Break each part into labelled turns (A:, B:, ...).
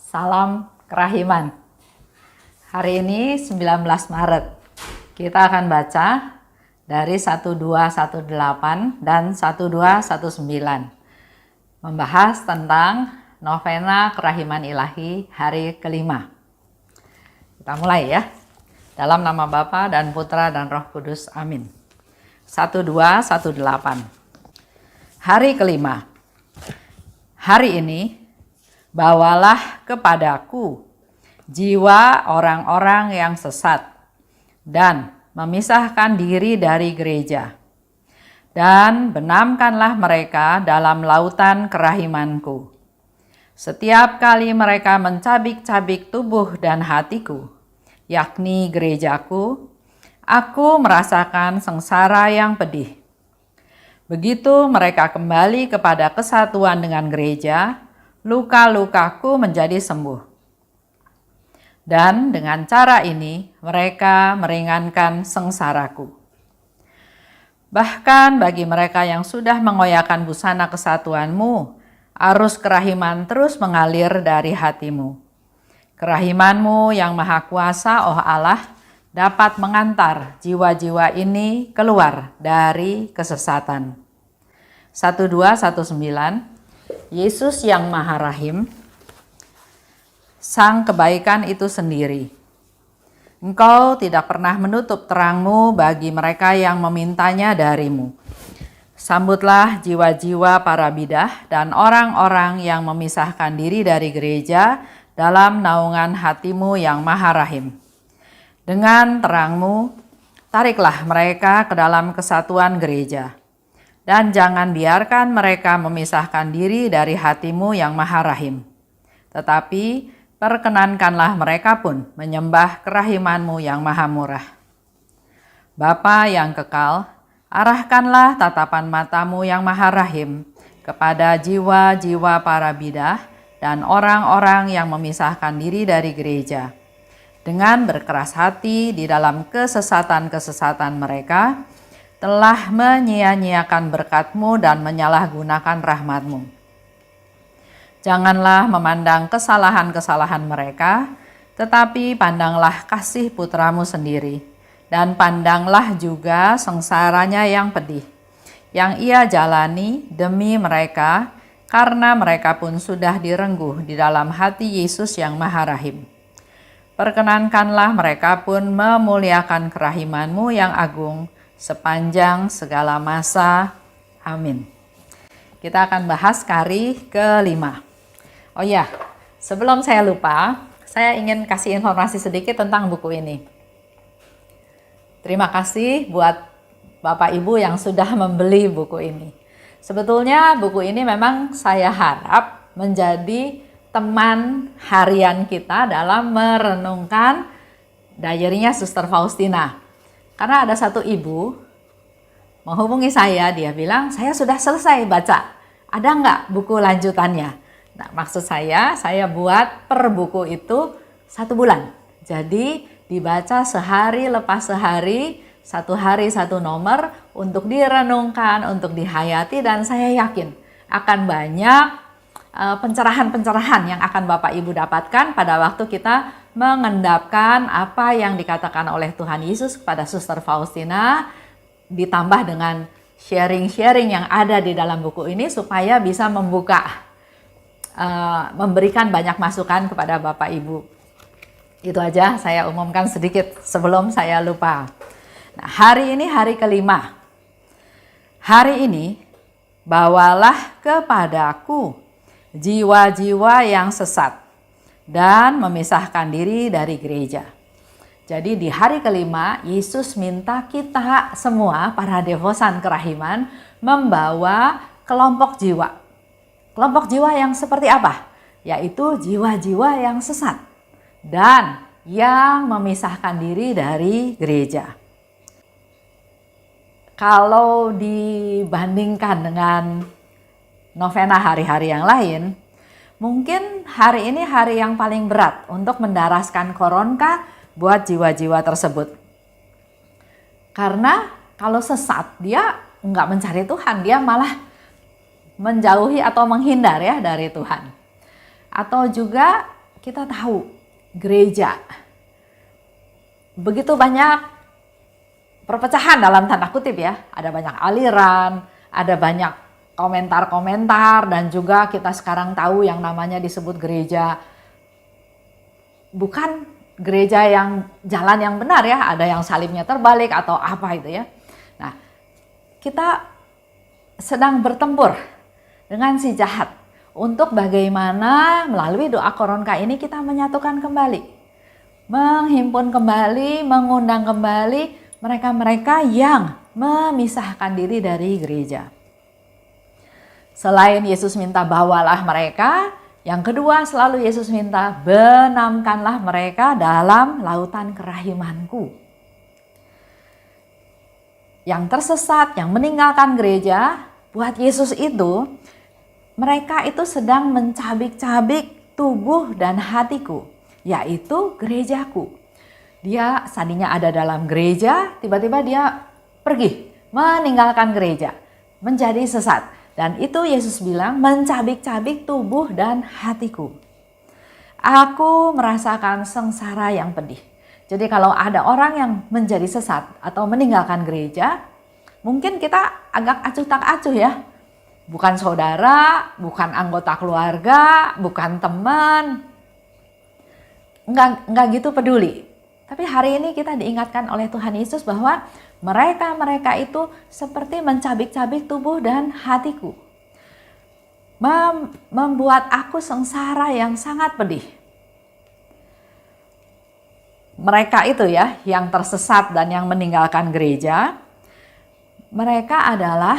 A: Salam Kerahiman. Hari ini 19 Maret. Kita akan baca dari 1218 dan 1219. Membahas tentang novena Kerahiman Ilahi hari kelima. Kita mulai ya. Dalam nama Bapa dan Putra dan Roh Kudus. Amin. 1218. Hari kelima. Hari ini bawalah kepadaku jiwa orang-orang yang sesat dan memisahkan diri dari gereja, dan benamkanlah mereka dalam lautan kerahimanku. Setiap kali mereka mencabik-cabik tubuh dan hatiku, yakni gerejaku, aku merasakan sengsara yang pedih. Begitu mereka kembali kepada kesatuan dengan gereja, luka-lukaku menjadi sembuh. Dan dengan cara ini mereka meringankan sengsaraku. Bahkan bagi mereka yang sudah mengoyakkan busana kesatuanmu, arus kerahiman terus mengalir dari hatimu. Kerahimanmu yang maha kuasa, oh Allah, dapat mengantar jiwa-jiwa ini keluar dari kesesatan. 1219. Yesus yang Maha Rahim, Sang kebaikan itu sendiri. Engkau tidak pernah menutup terang-Mu bagi mereka yang memintanya darimu. Sambutlah jiwa-jiwa para bidah dan orang-orang yang memisahkan diri dari gereja dalam naungan hati-Mu yang Maha Rahim. Dengan terang-Mu, tariklah mereka ke dalam kesatuan gereja. Dan jangan biarkan mereka memisahkan diri dari hati-Mu yang Maha Rahim. Tetapi perkenankanlah mereka pun menyembah kerahiman-Mu yang Maha Murah. Bapa yang kekal, arahkanlah tatapan mata-Mu yang Maha Rahim kepada jiwa-jiwa para bidah dan orang-orang yang memisahkan diri dari gereja. Dengan berkeras hati di dalam kesesatan-kesesatan mereka, telah menyia-nyiakan berkat-Mu dan menyalahgunakan rahmat-Mu. Janganlah memandang kesalahan-kesalahan mereka, tetapi pandanglah kasih putra-Mu sendiri, dan pandanglah juga sengsaranya yang pedih, yang Ia jalani demi mereka, karena mereka pun sudah direngguh di dalam hati Yesus yang Maha Rahim. Perkenankanlah mereka pun memuliakan kerahiman-Mu yang agung, sepanjang segala masa. Amin. Kita akan bahas kari kelima. Oh ya, sebelum saya lupa, saya ingin kasih informasi sedikit tentang buku ini. Terima kasih buat Bapak Ibu yang sudah membeli buku ini. Sebetulnya buku ini memang saya harap menjadi teman harian kita dalam merenungkan diary-nya Suster Faustina. Karena ada satu ibu menghubungi saya, dia bilang, saya sudah selesai baca, ada nggak buku lanjutannya? Nah, maksud saya buat per buku itu 1 bulan. Jadi dibaca sehari lepas sehari, 1 hari 1 nomor untuk direnungkan, untuk dihayati, dan saya yakin akan banyak pencerahan-pencerahan yang akan Bapak Ibu dapatkan pada waktu kita mengendapkan apa yang dikatakan oleh Tuhan Yesus kepada Suster Faustina, ditambah dengan sharing-sharing yang ada di dalam buku ini supaya bisa membuka, memberikan banyak masukan kepada Bapak Ibu. Itu aja saya umumkan sedikit sebelum saya lupa. Nah, hari ini hari kelima. Hari ini bawalah kepadaku jiwa-jiwa yang sesat dan memisahkan diri dari gereja. Jadi di hari kelima, Yesus minta kita semua, para devosan kerahiman, membawa kelompok jiwa. Kelompok jiwa yang seperti apa? Yaitu jiwa-jiwa yang sesat dan yang memisahkan diri dari gereja. Kalau dibandingkan dengan novena hari-hari yang lain, mungkin hari ini hari yang paling berat untuk mendaraskan koronka buat jiwa-jiwa tersebut. Karena kalau sesat, dia nggak mencari Tuhan, dia malah menjauhi atau menghindar ya dari Tuhan. Atau juga kita tahu gereja begitu banyak perpecahan dalam tanda kutip ya. Ada banyak aliran, ada banyak komentar-komentar, dan juga kita sekarang tahu yang namanya disebut gereja bukan gereja yang jalan yang benar ya. Ada yang salibnya terbalik atau apa itu ya. Nah, kita sedang bertempur dengan si jahat untuk bagaimana melalui doa koronka ini kita menyatukan kembali, menghimpun kembali, mengundang kembali mereka-mereka yang memisahkan diri dari gereja. Selain Yesus minta bawalah mereka, yang kedua selalu Yesus minta benamkanlah mereka dalam lautan kerahimanku. Yang tersesat, yang meninggalkan gereja, buat Yesus itu, mereka itu sedang mencabik-cabik tubuh dan hatiku, yaitu gerejaku. Dia tadinya ada dalam gereja, tiba-tiba dia pergi, meninggalkan gereja, menjadi sesat. Dan itu Yesus bilang mencabik-cabik tubuh dan hatiku. Aku merasakan sengsara yang pedih. Jadi kalau ada orang yang menjadi sesat atau meninggalkan gereja, mungkin kita agak acuh tak acuh ya. Bukan saudara, bukan anggota keluarga, bukan teman. Enggak gitu peduli. Tapi hari ini kita diingatkan oleh Tuhan Yesus bahwa mereka itu seperti mencabik-cabik tubuh dan hatiku. Membuat aku sengsara yang sangat pedih. Mereka itu ya yang tersesat dan yang meninggalkan gereja, mereka adalah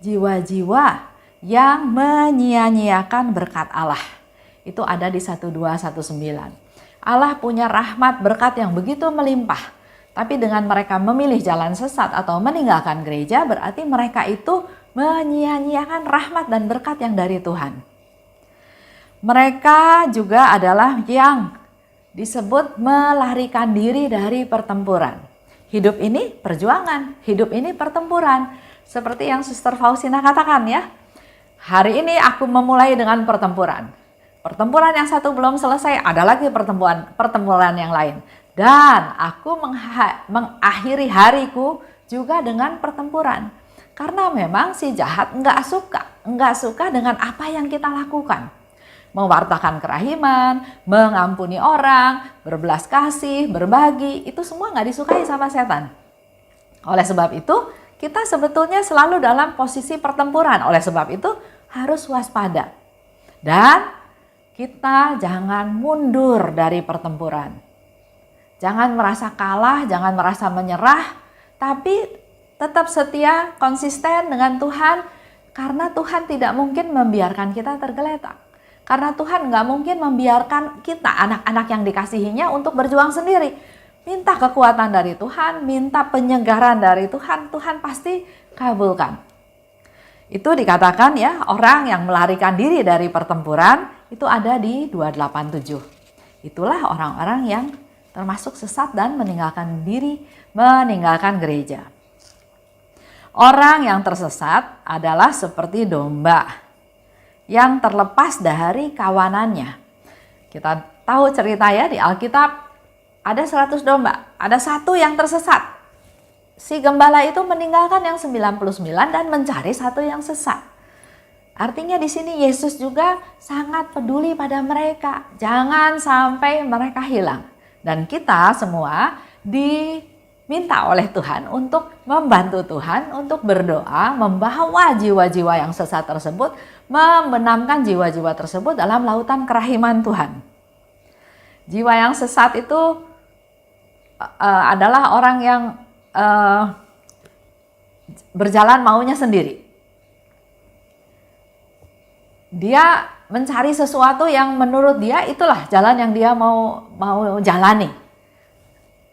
A: jiwa-jiwa yang menyia-nyiakan berkat Allah. Itu ada di 1219. Allah punya rahmat berkat yang begitu melimpah. Tapi dengan mereka memilih jalan sesat atau meninggalkan gereja, berarti mereka itu menyia-nyiakan rahmat dan berkat yang dari Tuhan. Mereka juga adalah yang disebut melarikan diri dari pertempuran. Hidup ini perjuangan, hidup ini pertempuran. Seperti yang Suster Faustina katakan ya. Hari ini aku memulai dengan pertempuran. Pertempuran yang satu belum selesai, ada lagi pertempuran yang lain. Dan aku mengakhiri hariku juga dengan pertempuran. Karena memang si jahat enggak suka dengan apa yang kita lakukan. Mewartakan kerahiman, mengampuni orang, berbelas kasih, berbagi, itu semua enggak disukai sama setan. Oleh sebab itu, kita sebetulnya selalu dalam posisi pertempuran. Oleh sebab itu, harus waspada. Dan kita jangan mundur dari pertempuran. Jangan merasa kalah, jangan merasa menyerah, tapi tetap setia, konsisten dengan Tuhan, karena Tuhan tidak mungkin membiarkan kita tergeletak. Karena Tuhan nggak mungkin membiarkan kita, anak-anak yang dikasihinya, untuk berjuang sendiri. Minta kekuatan dari Tuhan, minta penyegaran dari Tuhan, Tuhan pasti kabulkan. Itu dikatakan ya, orang yang melarikan diri dari pertempuran, itu ada di 287. Itulah orang-orang yang termasuk sesat dan meninggalkan diri, meninggalkan gereja. Orang yang tersesat adalah seperti domba yang terlepas dari kawanannya. Kita tahu cerita ya di Alkitab, ada 100 domba, ada satu yang tersesat. Si gembala itu meninggalkan yang 99 dan mencari satu yang sesat. Artinya di sini Yesus juga sangat peduli pada mereka. Jangan sampai mereka hilang. Dan kita semua diminta oleh Tuhan untuk membantu Tuhan, untuk berdoa, membawa jiwa-jiwa yang sesat tersebut, membenamkan jiwa-jiwa tersebut dalam lautan kerahiman Tuhan. Jiwa yang sesat itu adalah orang yang berjalan maunya sendiri. Dia mencari sesuatu yang menurut dia itulah jalan yang dia mau jalani.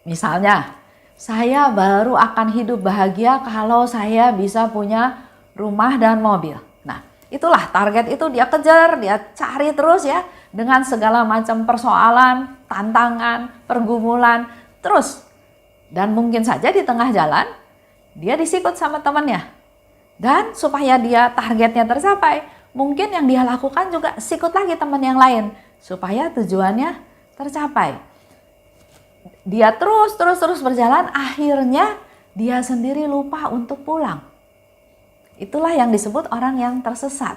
A: Misalnya, saya baru akan hidup bahagia kalau saya bisa punya rumah dan mobil. Nah, itulah target itu dia kejar, dia cari terus ya, dengan segala macam persoalan, tantangan, pergumulan, terus. Dan mungkin saja di tengah jalan, dia disikut sama temannya. Dan supaya dia targetnya tercapai, mungkin yang dia lakukan juga sikut lagi teman yang lain. supaya tujuannya tercapai. Dia terus berjalan, akhirnya dia sendiri lupa untuk pulang. Itulah yang disebut orang yang tersesat.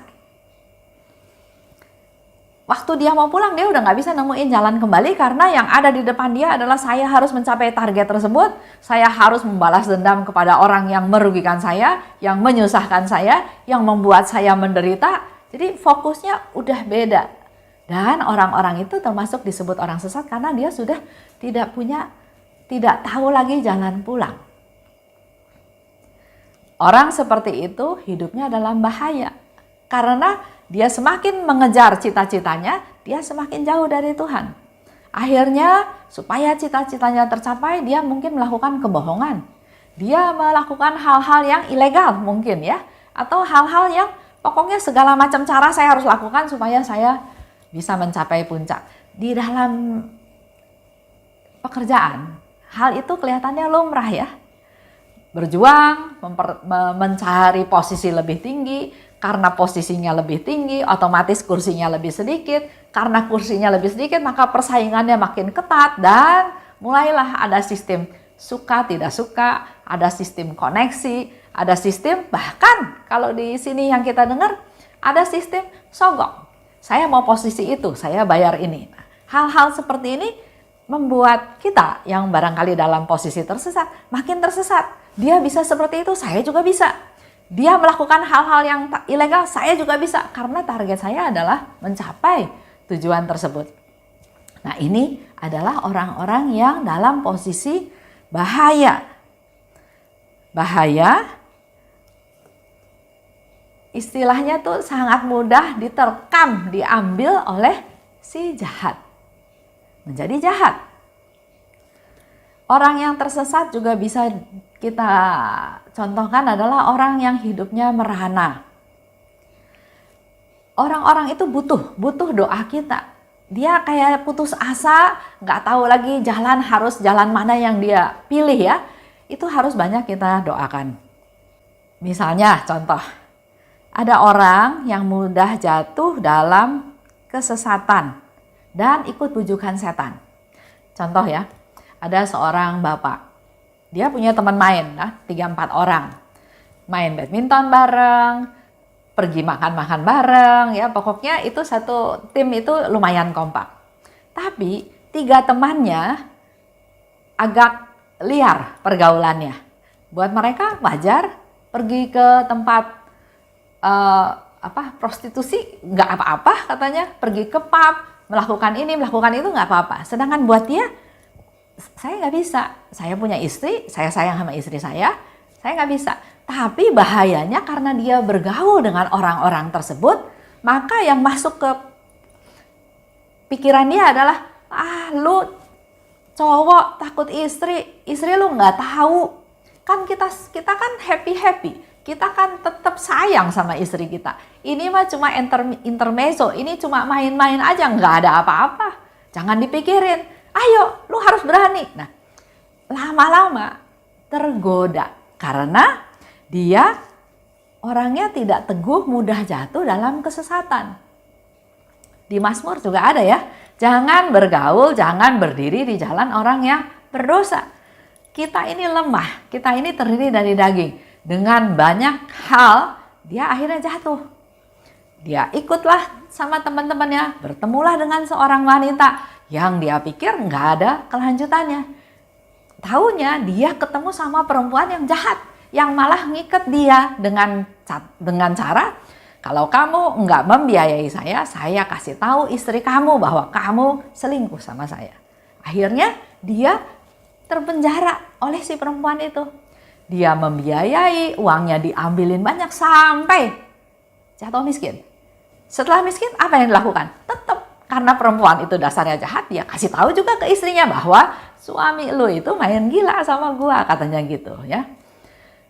A: Waktu dia mau pulang, dia udah nggak bisa nemuin jalan kembali karena yang ada di depan dia adalah saya harus mencapai target tersebut, saya harus membalas dendam kepada orang yang merugikan saya, yang menyusahkan saya, yang membuat saya menderita. Jadi fokusnya udah beda. Dan orang-orang itu termasuk disebut orang sesat karena dia sudah tidak tahu lagi jalan pulang. Orang seperti itu hidupnya dalam bahaya karena dia semakin mengejar cita-citanya, dia semakin jauh dari Tuhan. Akhirnya supaya cita-citanya tercapai, dia mungkin melakukan kebohongan. Dia melakukan hal-hal yang ilegal mungkin ya, atau hal-hal yang pokoknya segala macam cara saya harus lakukan supaya saya bisa mencapai puncak. Di dalam pekerjaan, hal itu kelihatannya lumrah ya. Berjuang, mencari posisi lebih tinggi, karena posisinya lebih tinggi, otomatis kursinya lebih sedikit. Karena kursinya lebih sedikit, maka persaingannya makin ketat dan mulailah ada sistem suka tidak suka, ada sistem koneksi, ada sistem bahkan kalau di sini yang kita dengar ada sistem sogok. Saya mau posisi itu, saya bayar ini. Hal-hal seperti ini membuat kita yang barangkali dalam posisi tersesat makin tersesat. Dia bisa seperti itu, saya juga bisa. Dia melakukan hal-hal yang ilegal, saya juga bisa. Karena target saya adalah mencapai tujuan tersebut. Nah, ini adalah orang-orang yang dalam posisi bahaya. Bahaya, istilahnya tuh sangat mudah diterkam, diambil oleh si jahat. Menjadi jahat. Orang yang tersesat juga bisa kita contohkan adalah orang yang hidupnya merana. Orang-orang itu butuh doa kita. Dia kayak putus asa, nggak tahu lagi harus jalan mana yang dia pilih ya. Itu harus banyak kita doakan. Misalnya contoh, ada orang yang mudah jatuh dalam kesesatan dan ikut bujukan setan. Contoh ya, ada seorang bapak. Dia punya teman main, 3-4 orang. Main badminton bareng, pergi makan-makan bareng, ya pokoknya itu satu tim itu lumayan kompak. Tapi 3 temannya agak liar pergaulannya. Buat mereka wajar pergi ke tempat prostitusi nggak apa-apa katanya, pergi ke pub, melakukan ini, melakukan itu nggak apa-apa. Sedangkan buat dia, saya nggak bisa. Saya punya istri, saya sayang sama istri saya nggak bisa. Tapi bahayanya karena dia bergaul dengan orang-orang tersebut, maka yang masuk ke pikiran dia adalah, lu cowok takut istri lu nggak tahu. Kan kita kan happy, kita kan tetap sayang sama istri kita. Ini mah cuma intermezzo, ini cuma main-main aja, nggak ada apa-apa. Jangan dipikirin, ayo lu harus berani. Nah, lama-lama tergoda karena dia orangnya tidak teguh, mudah jatuh dalam kesesatan. Di Mazmur juga ada ya, jangan bergaul, jangan berdiri di jalan orang yang berdosa. Kita ini lemah, kita ini terdiri dari daging. Dengan banyak hal, dia akhirnya jatuh. Dia ikutlah sama teman-temannya, bertemulah dengan seorang wanita yang dia pikir nggak ada kelanjutannya. Taunya dia ketemu sama perempuan yang jahat, yang malah ngiket dia dengan cara, kalau kamu nggak membiayai saya kasih tahu istri kamu bahwa kamu selingkuh sama saya. Akhirnya dia terpenjara oleh si perempuan itu. Dia membiayai, uangnya diambilin banyak sampai jatuh miskin. Setelah miskin, apa yang dilakukan? Tetap karena perempuan itu dasarnya jahat, dia kasih tahu juga ke istrinya bahwa suami lu itu main gila sama gua, katanya gitu ya.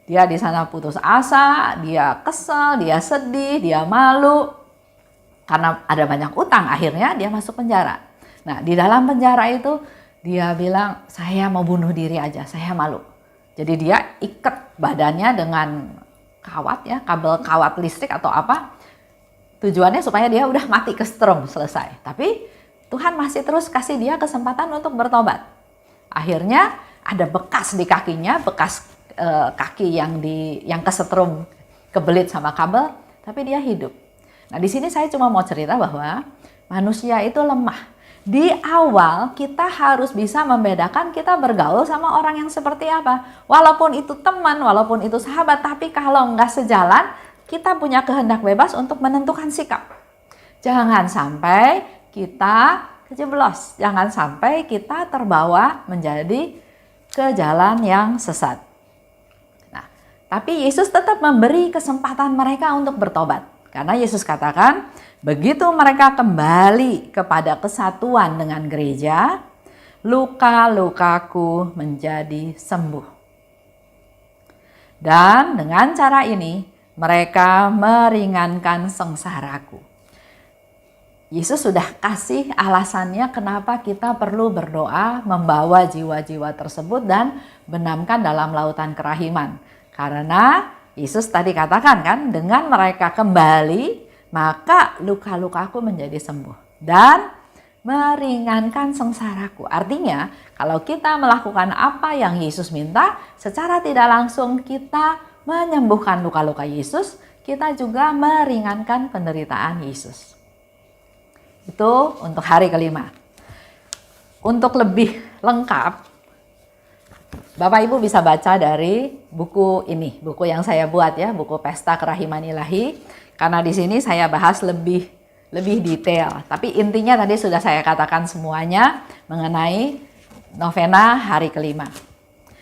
A: Dia di sana putus asa, dia kesel, dia sedih, dia malu. Karena ada banyak utang, akhirnya dia masuk penjara. Nah, di dalam penjara itu dia bilang, saya mau bunuh diri aja, saya malu. Jadi dia ikat badannya dengan kawat ya, kabel kawat listrik atau apa. Tujuannya supaya dia udah mati kesetrum, selesai. Tapi Tuhan masih terus kasih dia kesempatan untuk bertobat. Akhirnya ada bekas di kakinya, bekas kaki yang kesetrum, kebelit sama kabel, tapi dia hidup. Nah, di sini saya cuma mau cerita bahwa manusia itu lemah. Di awal kita harus bisa membedakan kita bergaul sama orang yang seperti apa. Walaupun itu teman, walaupun itu sahabat, tapi kalau nggak sejalan, kita punya kehendak bebas untuk menentukan sikap. Jangan sampai kita kejeblos, jangan sampai kita terbawa menjadi ke jalan yang sesat. Nah, tapi Yesus tetap memberi kesempatan mereka untuk bertobat. Karena Yesus katakan, begitu mereka kembali kepada kesatuan dengan gereja, luka-lukaku menjadi sembuh. Dan dengan cara ini, mereka meringankan sengsaraku. Yesus sudah kasih alasannya kenapa kita perlu berdoa, membawa jiwa-jiwa tersebut dan benamkan dalam lautan kerahiman. Karena Yesus tadi katakan kan, dengan mereka kembali, maka luka-lukaku menjadi sembuh dan meringankan sengsaraku. Artinya, kalau kita melakukan apa yang Yesus minta, secara tidak langsung kita menyembuhkan luka-luka Yesus, kita juga meringankan penderitaan Yesus. Itu untuk hari kelima. Untuk lebih lengkap, Bapak Ibu bisa baca dari buku ini, buku yang saya buat ya, buku Pesta Kerahiman Ilahi. Karena di sini saya bahas lebih detail. Tapi intinya tadi sudah saya katakan semuanya mengenai novena hari kelima.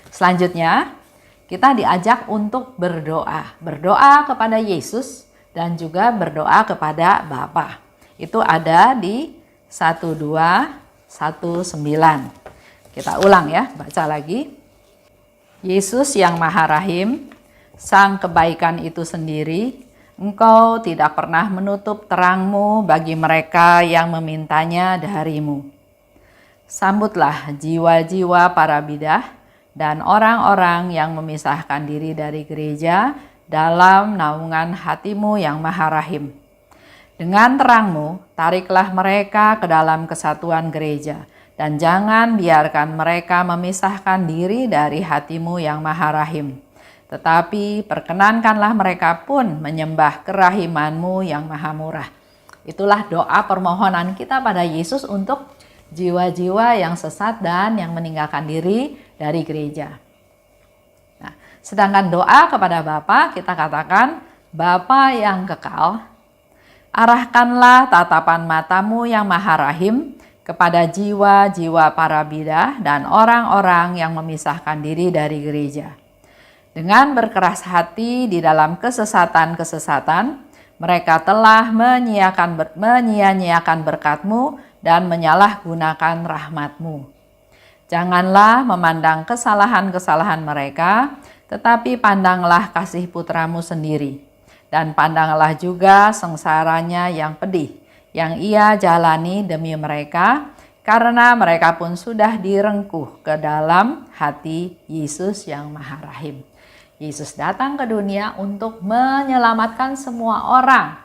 A: Selanjutnya, kita diajak untuk berdoa. Berdoa kepada Yesus dan juga berdoa kepada Bapa. Itu ada di 1219. Kita ulang ya, baca lagi. Yesus yang Maha Rahim, Sang Kebaikan itu sendiri, Engkau tidak pernah menutup terang-Mu bagi mereka yang memintanya darimu. Sambutlah jiwa-jiwa para bidah dan orang-orang yang memisahkan diri dari gereja dalam naungan hati-Mu yang Maha Rahim. Dengan terang-Mu, tariklah mereka ke dalam kesatuan gereja, dan jangan biarkan mereka memisahkan diri dari hati-Mu yang Maha Rahim. Tetapi perkenankanlah mereka pun menyembah kerahiman-Mu yang Maha Murah. Itulah doa permohonan kita pada Yesus untuk jiwa-jiwa yang sesat dan yang meninggalkan diri dari gereja. Nah, sedangkan doa kepada Bapa kita katakan, Bapa yang kekal, arahkanlah tatapan mata-Mu yang Maha Rahim kepada jiwa-jiwa para bidah dan orang-orang yang memisahkan diri dari gereja. Dengan berkeras hati di dalam kesesatan-kesesatan, mereka telah menyia-nyiakan berkat-Mu dan menyalahgunakan rahmat-Mu. Janganlah memandang kesalahan-kesalahan mereka, tetapi pandanglah kasih putra-Mu sendiri. Dan pandanglah juga sengsaranya yang pedih, yang Ia jalani demi mereka, karena mereka pun sudah direngkuh ke dalam hati Yesus yang Maha Rahim. Yesus datang ke dunia untuk menyelamatkan semua orang.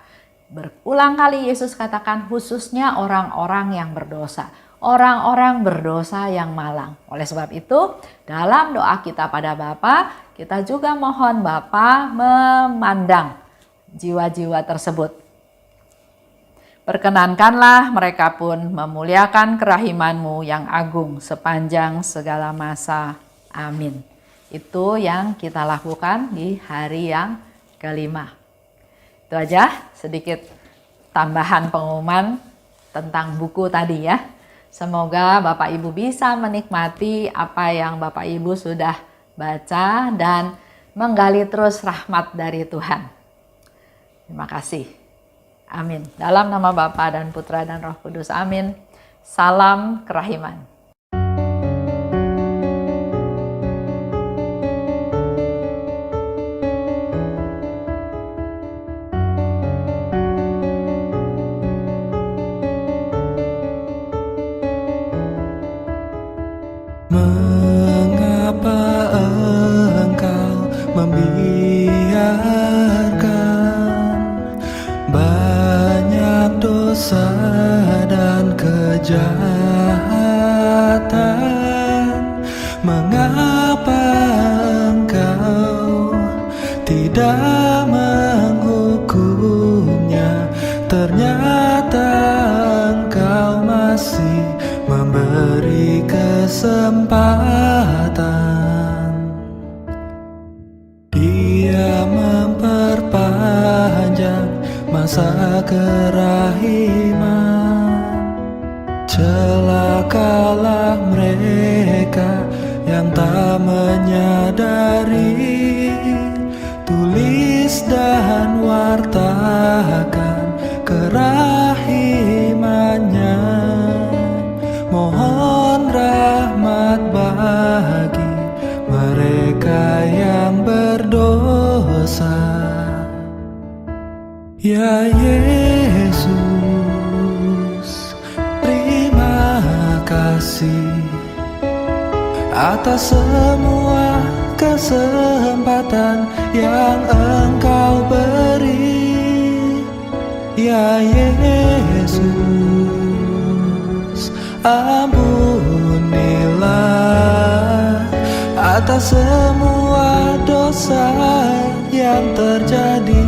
A: Berulang kali Yesus katakan khususnya orang-orang yang berdosa. Orang-orang berdosa yang malang. Oleh sebab itu, dalam doa kita pada Bapa, kita juga mohon Bapa memandang jiwa-jiwa tersebut. Perkenankanlah mereka pun memuliakan kerahiman-Mu yang agung sepanjang segala masa. Amin. Itu yang kita lakukan di hari yang kelima. Itu aja sedikit tambahan pengumuman tentang buku tadi ya. Semoga Bapak Ibu bisa menikmati apa yang Bapak Ibu sudah baca dan menggali terus rahmat dari Tuhan. Terima kasih. Amin. Dalam nama Bapa dan Putra dan Roh Kudus. Amin. Salam kerahiman.
B: Mengapa engkau membiarkan banyak dosa dan kejahatan kejahatan. Mengapa Engkau tidak menghukumnya? Ternyata Engkau masih memberi kesempatan. Dia memperpanjang masa kerahiman. Celakalah mereka yang tak menyadari. Tulis dan wartakan kerahimannya. Mohon rahmat bagi mereka yang berdosa. Ya Yesus, terima kasih atas semua kesempatan yang Engkau beri. Ya Yesus, ampunilah atas semua dosa yang terjadi.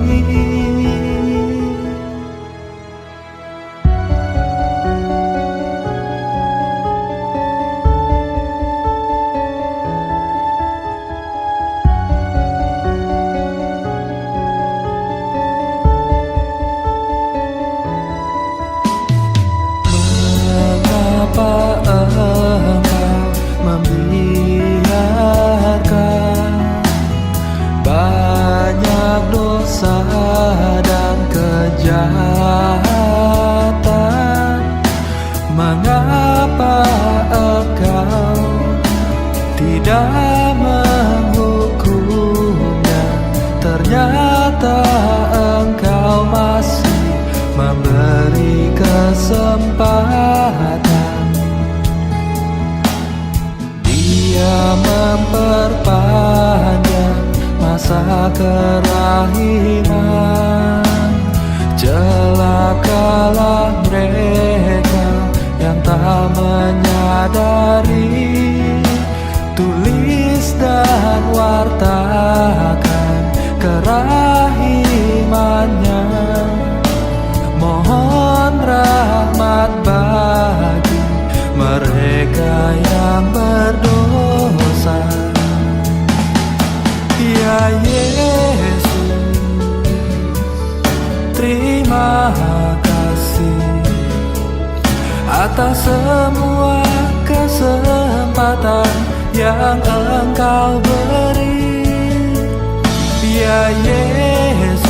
B: Mengapa Engkau membiarkan banyak dosa dan kejahatan? Mengapa Engkau tidak menghukumnya? Ternyata Engkau masih memberi kesempatan. Dia memperpanjang masa kerahiman. Celakalah mereka yang tak menyadari. Tulis dan wartakan kerahimannya. Mohon rahmat bagi mereka yang berdosa. Ya Yesus, terima kasih atas semua kesempatan yang Engkau beri. Ya Yesus,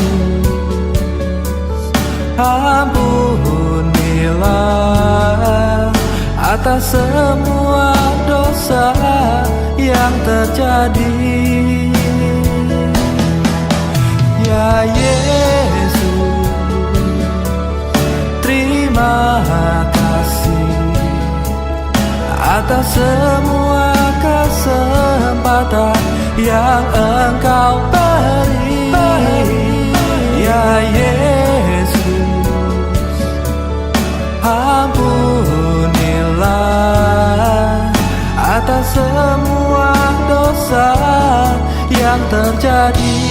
B: ampunilah atas semua dosa yang terjadi. Ya Yesus, terima kasih atas semua kesempatan yang Engkau beri. Ya Yesus, ampunilah atas semua dosa yang terjadi.